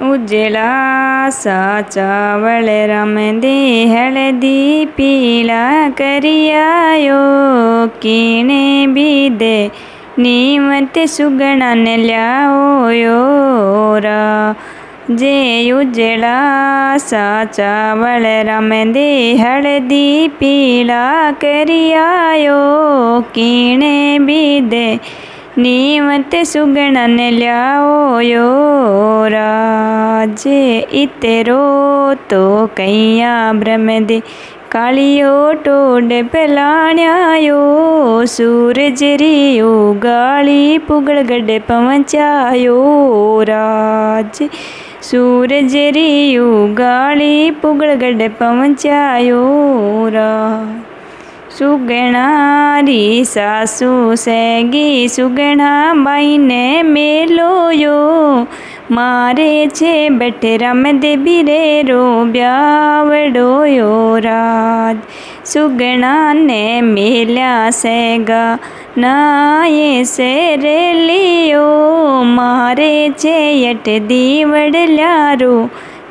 उजला सा चावल रमदे हल्दी पीला करियायो कीने भी दे नीमत सुगना ने ल्याओ योरा जे उजला सा चावल रमदे हल्दी पीला करियायो कीने भी दे नीमत सुगना ने ल्याओ योरा जे इतरो तो कैया ब्रह्मदे कालियो टोड पलाण्यायो सूरज रियो गाली पुगड़ गड्ढे पहुँचायो राज सूरज रियो गाली पुगड़ गड्ढे पहुँचायो रा सुगणारी सासू सेगी सुगणा बाई ने मेलो यो मारे छे बैठे रमदे बीरे रो ब्यावड़ो यो राज सुगणा ने मेल्या सेगा नाये से रे लियो मारे छे यट दीवड़ ल्यारो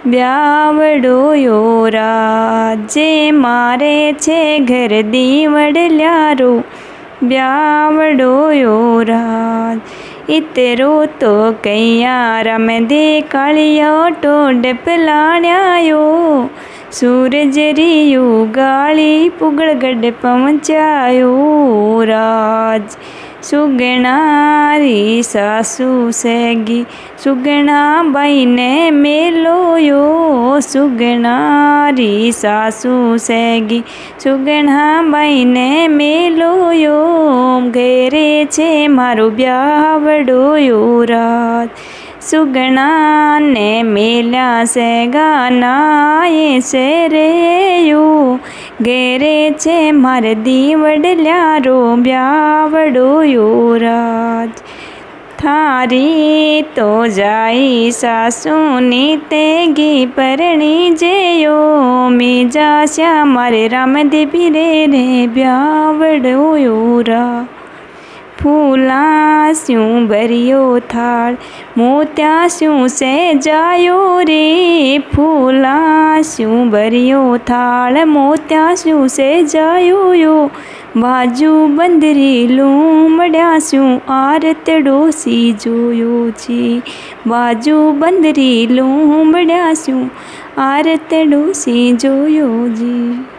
ब्यावड़ो यो राजे मारे छे घर दीवड़ ल्यारो ब्यावड़ो यो राज इतरो तो कैया रमदे कालियो टोड पलाण्यायो सूरज रियो गाली पुगड़ गड्ढे पहुँचायो राज सुगणारी सासू सेगी सुगणा बाई ने मेलो यो सुगणारी सासू सेगी सुगणा बाई ने मेलो यो घेरे छे मारो ब्यावड़ो यो राज सुगणा ने मेल्या सेगा नाये से रे यो घेरे छे मारे दीवड़ ल्यारो ब्यावड़ो यो राज थारी तो जाई सासूनी तेगी परणी जेयो मीजा श्या मारे रामदे बीरे रे ब्यावड़ो यो राज फूला स्यूं भरियो थाल मोत्या स्यूं से जायो रे फूला स्यूं भरियो थाल मोत्या स्यूं से जायो यो बाजू बंदरी लूमड़ा स्यूं आरतड़ो सी जोयो जी बाजू बंदरी लूमड़ा स्यूं आरतड़ो सी जोयो जी।